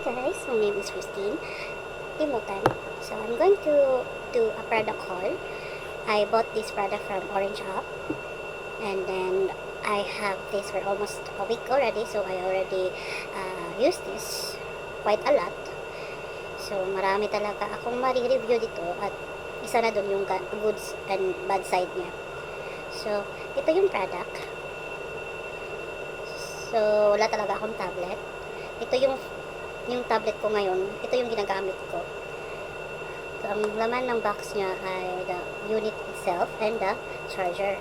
guys, my name is Christine Timutan. So I'm going to do a product haul. I bought this product from Orange App, and then I have this for almost a week already, so I already used this quite a lot. So marami talaga akong ma-review dito, at isa na dun yung goods and bad side niya. So ito yung product. So wala talaga akong tablet. Ito yung tablet ko ngayon, ito yung ginagamit ko. So, ang laman ng box niya ay the unit itself and the charger.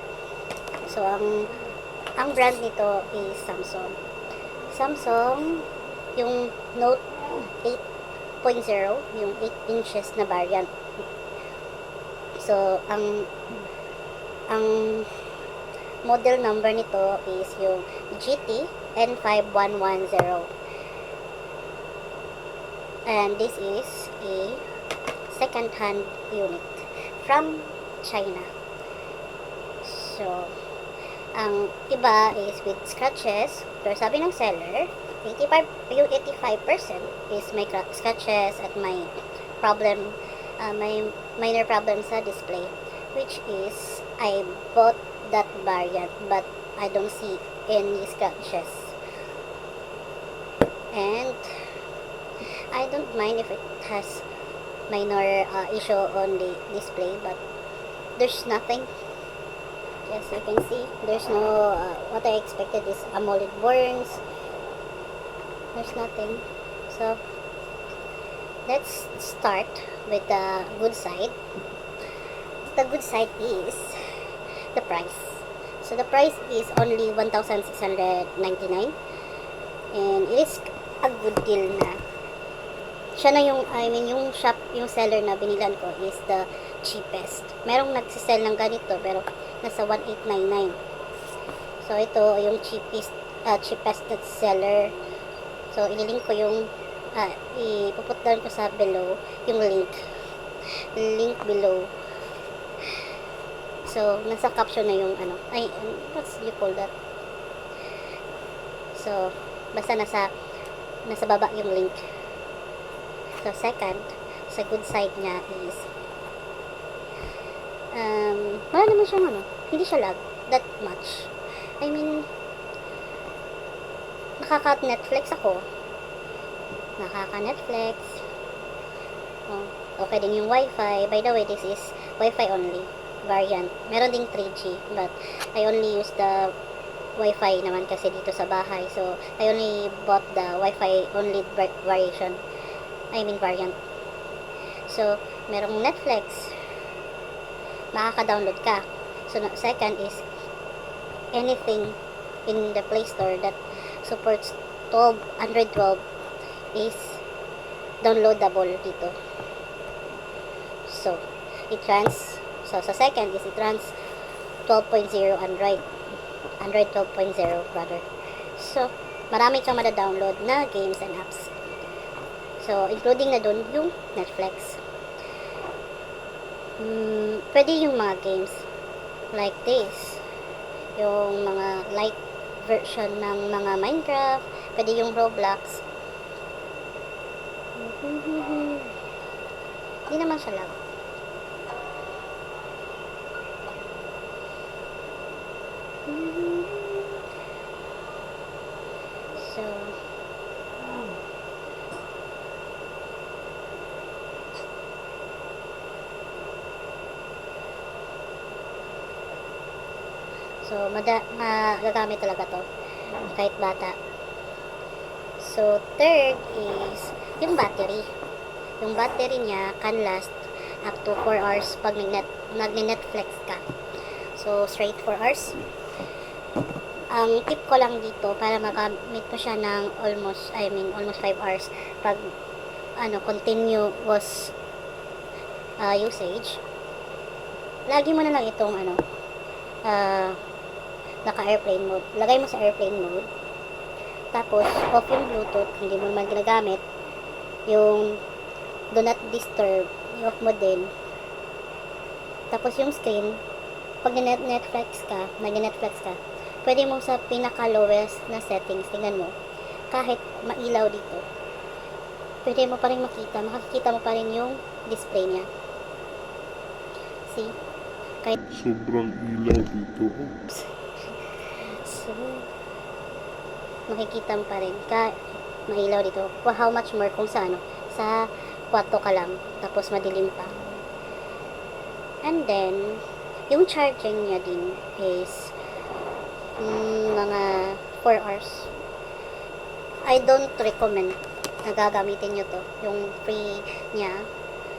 So, ang brand nito is Samsung. Samsung, yung Note 8.0, yung 8 inches na variant. So, ang model number nito is yung GT N5110. And this is a second-hand unit from China. So, ang iba is with scratches. Pero sabi ng seller, 85% is may scratches at may problem, may minor problem sa display. Which is, I bought that variant, but I don't see any scratches. And I don't mind if it has minor issue on the display, but there's nothing. As you can see, there's no what I expected is AMOLED burns. There's nothing. So let's start with the good side. The good side is the price. So the price is only 1,699, and it is a good deal na. Siya na yung, yung shop, yung seller na binilan ko is the cheapest. Merong nagsisell ng ganito, pero nasa 1,899. So, ito yung cheapest na seller. So, ililink ko yung, ipuput down ko sa below, yung link below. So, nasa caption na yung, what's you call that? So, basta nasa baba yung link. So, second, sa good side niya is, wala naman siyang hindi siya lag that much. I mean, nakaka-Netflix ako. Nakaka-Netflix. Oh, okay din yung Wi-Fi. By the way, this is Wi-Fi only variant. Meron ding 3G, but I only use the Wi-Fi naman kasi dito sa bahay. So, I only bought the Wi-Fi only variant. So, merong Netflix. Makaka-download ka. So, second is anything in the Play Store that supports Android 12 is downloadable dito. So, sa second is it runs 12.0 Android 12.0 rather. So, marami kang mada-download na games and apps. So, including na dun yung Netflix. Pwede yung mga games like this. Yung mga light version ng mga Minecraft. Pwede yung Roblox. Hindi naman siya lang. So, magagamit talaga to kahit bata. So, third is yung battery. Yung battery niya can last up to 4 hours pag nagne-Netflix ka. So, straight 4 hours. Ang tip ko lang dito para magamit mo siya ng almost 5 hours pag continuous usage. Lagi mo na lang itong naka-airplane mode. Lagay mo sa airplane mode. Tapos, off yung Bluetooth. Hindi mo naman ginagamit. Yung do not disturb. I-off mo din. Tapos, yung screen, pag nag-Netflix ka, pwede mo sa pinaka-lowest na settings, tingnan mo, kahit mailaw dito, pwede mo pa rin makikita mo pa rin yung display niya. See? Kahit Sobrang ilaw dito. so, makikita mo pa rin mailaw dito. How much more kung sa kwarto ka lang, tapos madilim pa. And then, yung charging niya din is mga 4 hours. I don't recommend na gagamitin nyo to, yung free niya,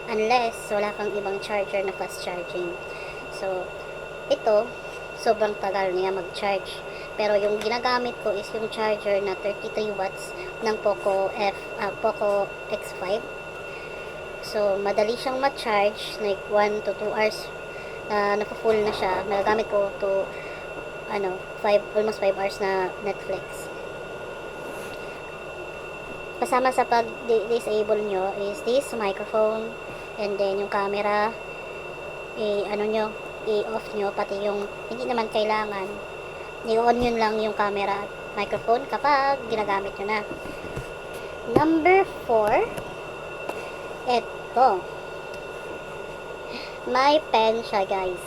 unless wala kang ibang charger na fast charging. So, ito, sobrang tagal niya mag-charge. Pero yung ginagamit ko is yung charger na 33 watts ng Poco X5. So, madali siyang ma-charge, like 1 to 2 hours napo-full na siya. Nagagamit ko to almost 5 hours na Netflix. Kasama sa pag-disable nyo is this microphone, and then yung camera, i-off nyo, pati yung hindi naman kailangan, i-on yun lang yung camera at microphone kapag ginagamit nyo na. Number 4, eto, may pen siya, guys,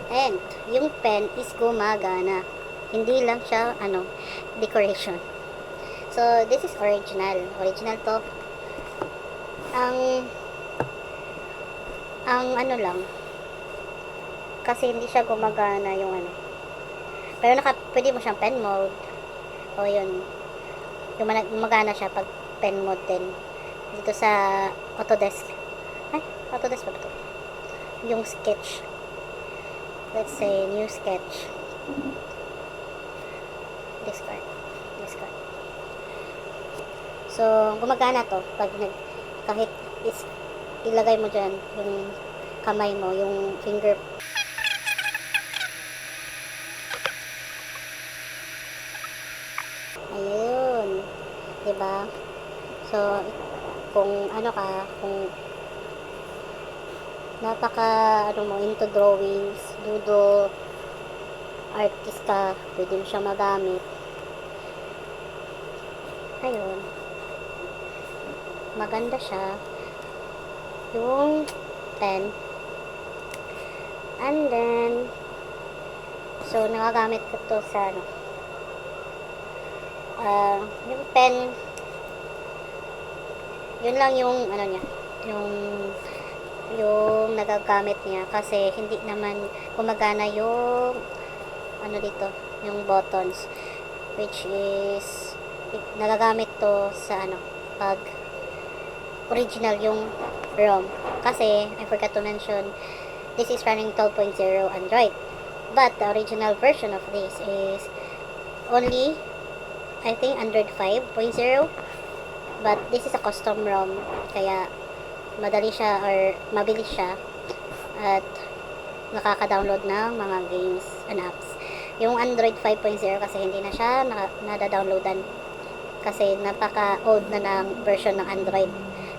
and yung pen is gumagana, hindi lang siya decoration. So, this is original to. Ang lang, kasi hindi siya gumagana yung pero pwede mo siyang pen mode, o yun, gumagana siya pag pen mode din dito sa Autodesk. Autodesk ba ito? Yung sketch, let's say new sketch, discard. So, gumagana to pag kahit ilagay mo dyan yung kamay mo, yung finger. Ayun. Diba? So, kung kung into drawings, doodle, artist ka, pwede mo siya magamit. Ayun. Maganda siya yung pen, and then so nagagamit ko to sa yung pen, yun lang yung niya, yung nagagamit niya, kasi hindi naman gumagana yung dito, yung buttons, which is nagagamit to sa pag original yung ROM. Kasi, I forgot to mention, this is running 12.0 Android. But, the original version of this is only, I think, Android 5.0. But, this is a custom ROM. Kaya, madali siya or mabilis siya. At, nakaka-download ng mga games and apps. Yung Android 5.0 kasi hindi na siya nada-downloadan. Kasi, napaka-old na ng version ng Android.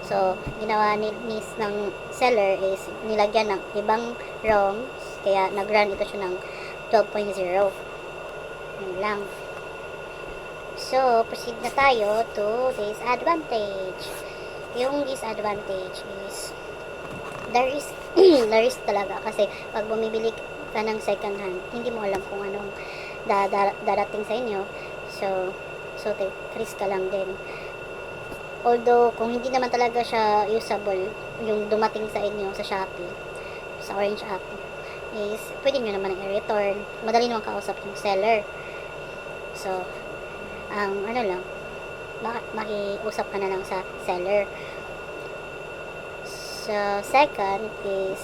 So, ginawa ng seller is nilagyan ng ibang ROMs, kaya nag-run ito siya ng 12.0. Yun lang. So, proceed na tayo to disadvantage. Yung disadvantage is there is talaga, kasi pag bumibili ka ng second hand, hindi mo alam kung anong darating sa inyo. So risk ka lang din. Although, kung hindi naman talaga siya usable, yung dumating sa inyo sa Shopee, sa Orange app, is pwede nyo naman i-return. Madali naman kausap yung seller. So, lang, makiusap ka na lang sa seller. So, second is,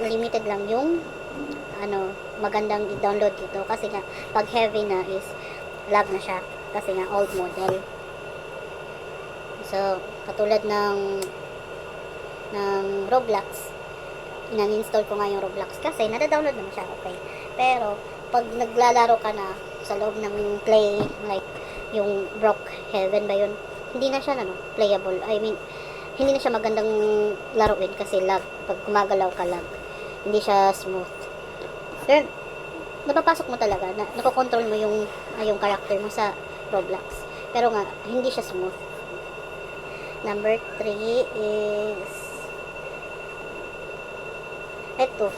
limited lang yung, magandang i-download dito. Kasi nga, pag heavy na is, lag na siya. Kasi nga, old model. So, katulad ng Roblox, in-install ko nga yung Roblox kasi nada-download naman siya, okay. Pero, pag naglalaro ka na sa loob ng play, like, yung Brookhaven ba yun, hindi na siya, playable. I mean, hindi na siya magandang laruin kasi lag. Pag gumagalaw ka, lag. Hindi siya smooth. Pero, napapasok mo talaga, nakokontrol mo yung character mo sa Roblox. Pero nga, hindi siya smooth. Number 3 is ito.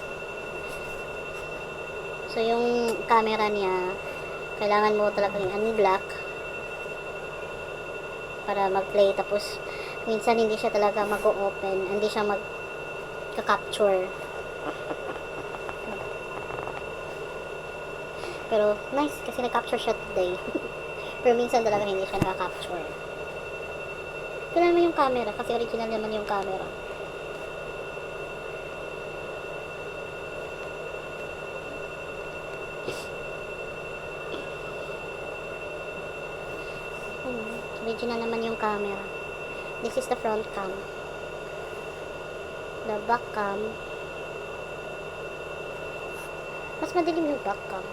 So, yung camera niya, kailangan mo talagang i-unlock para mag-play. Tapos, minsan hindi siya talaga mag-open, hindi siya mag-capture. Pero, nice, kasi na-capture siya today. Pero minsan talaga hindi siya naka-capture. Ito naman yung camera, kasi original naman yung camera. Original naman yung camera. This is the front cam. The back cam. Mas madilim yung back cam.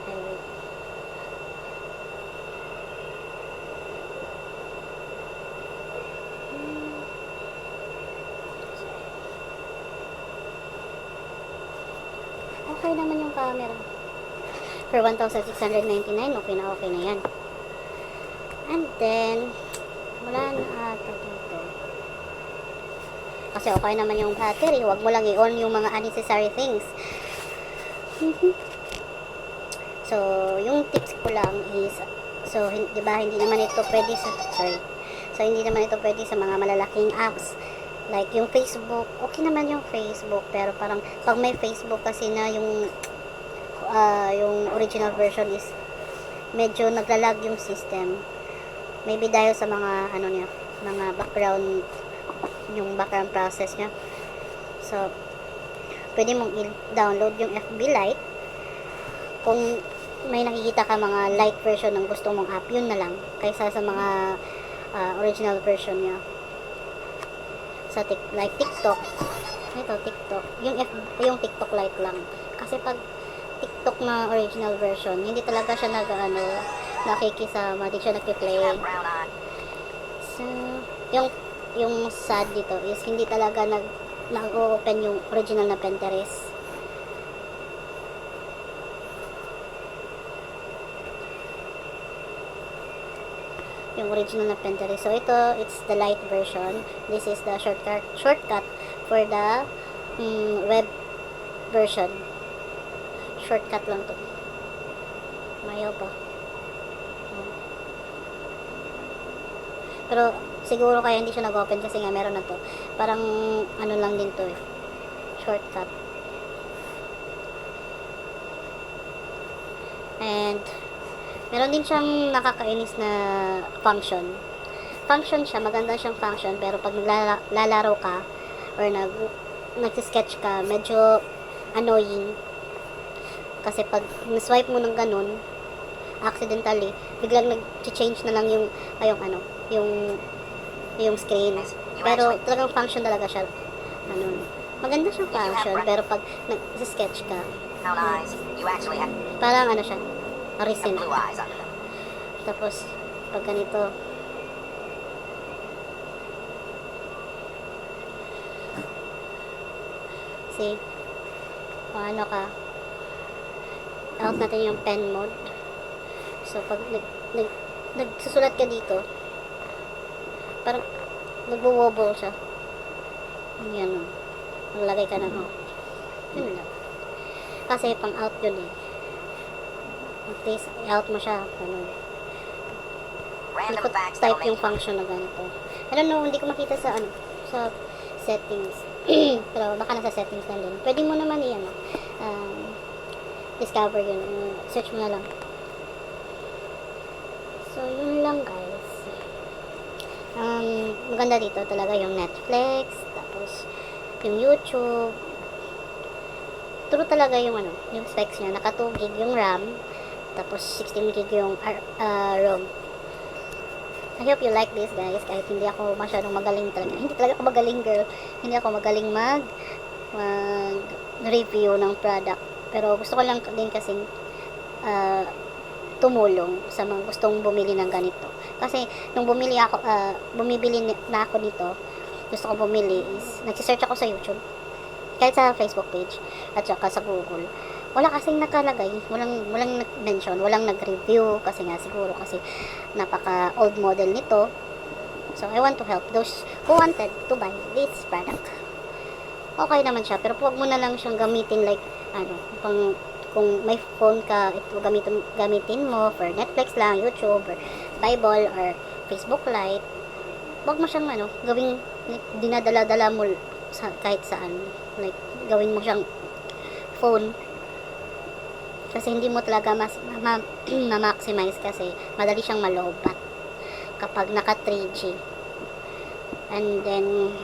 Anyway. Okay naman yung camera. For 1,699, okay na yan. And then, wala na ata dito. Kasi okay naman yung battery. Huwag mo lang i-on yung mga unnecessary things. So, yung tips ko lang is, so, di ba, hindi naman ito pwede sa, So, hindi naman ito pwede sa mga malalaking apps. Like, yung Facebook, okay naman yung Facebook, pero parang, pag may Facebook kasi na yung original version is, medyo naglalag yung system. Maybe dahil sa mga, niya, mga background, yung background process niya. So, pwede mong i-download yung FB Lite. Kung may nakikita ka mga light version ng gusto mong app, yun na lang. Kaysa sa mga original version niya. Sa like TikTok. Ito, TikTok. Yung TikTok Lite lang. Kasi pag TikTok na original version, hindi talaga siya nakikisama, di siya nagpi-play. So, yung sad dito is hindi talaga nag-open yung original na Pinterest. Yung original na Pinterest. So, ito, it's the light version. This is the shortcut for the web version. Shortcut lang to. Mayaw pa. Pero, siguro kaya hindi siya nag-open kasi nga meron na to. Parang, lang din to eh. Shortcut. And, meron din siyang nakakainis na function. Function siya, maganda siyang function, pero pag naglalaro ka, or nag-sketch ka, medyo annoying. Kasi pag swipe mo ng ganun, accidentally, biglang nag-change na lang yung screen. Pero talagang function talaga siya. Maganda siyang function, pero pag nag-sketch ka, parang siya, recent. Tapos, pag ganito, see, kung ka, out natin yung pen mode. So, pag nagsusulat ka dito, parang nagwo-wobble siya. Yan, maglagay ka ng yun lang. Kasi pang out yun eh. Please, i-out mo siya. Hindi ko type yung function na ganito. I don't know, hindi ko makita sa sa settings. Pero baka nasa settings na din. Pwede mo naman discover yun. Search mo na lang. So, yun lang guys. Maganda dito talaga yung Netflix, tapos yung YouTube. True talaga yung yung specs niya. Naka 2 gig yung RAM, tapos 16 gig yung ROM. I hope you like this guys, kahit hindi ako masyadong magaling talaga. Hindi talaga ako magaling girl. Hindi ako magaling mag-review ng product. Pero gusto ko lang din kasing tumulong sa mga gustong bumili ng ganito. Kasi nung bumibili na ako nito, gusto ko bumili is, nagsisearch ako sa YouTube, kahit sa Facebook page, at saka sa Google. Wala kasing nakalagay, walang nag-mention, walang nag-review, kasi nga siguro kasi napaka old model nito. So, I want to help those who wanted to buy this product. Okay naman siya, pero huwag mo na lang siyang gamitin like, kung may phone ka, ito gamitin mo for Netflix lang, YouTube, or Bible, or Facebook Lite. Huwag mo siyang gawing like, dinadala-dala mo kahit saan. Like, gawin mo siyang phone. Kasi hindi mo talaga ma-maximize kasi madali siyang malobat kapag naka 3G. And then,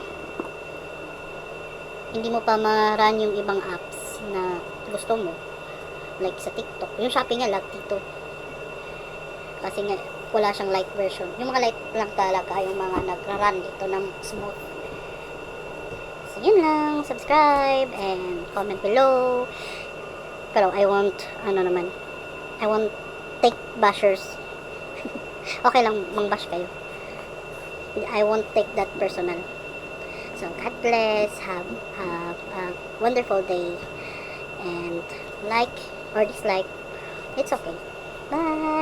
hindi mo pa ma-run yung ibang apps na gusto mo. Like sa TikTok. Yung Shopee nga lag dito. Kasi nga, wala siyang light version. Yung mga light lang talaga yung mga nagra-run dito ng smooth. So, yun lang. Subscribe and comment below. Pero I won't take bashers. Okay lang, mang-bash kayo. I won't take that personal. So, God bless. Have a wonderful day. And like or dislike, it's okay. Bye!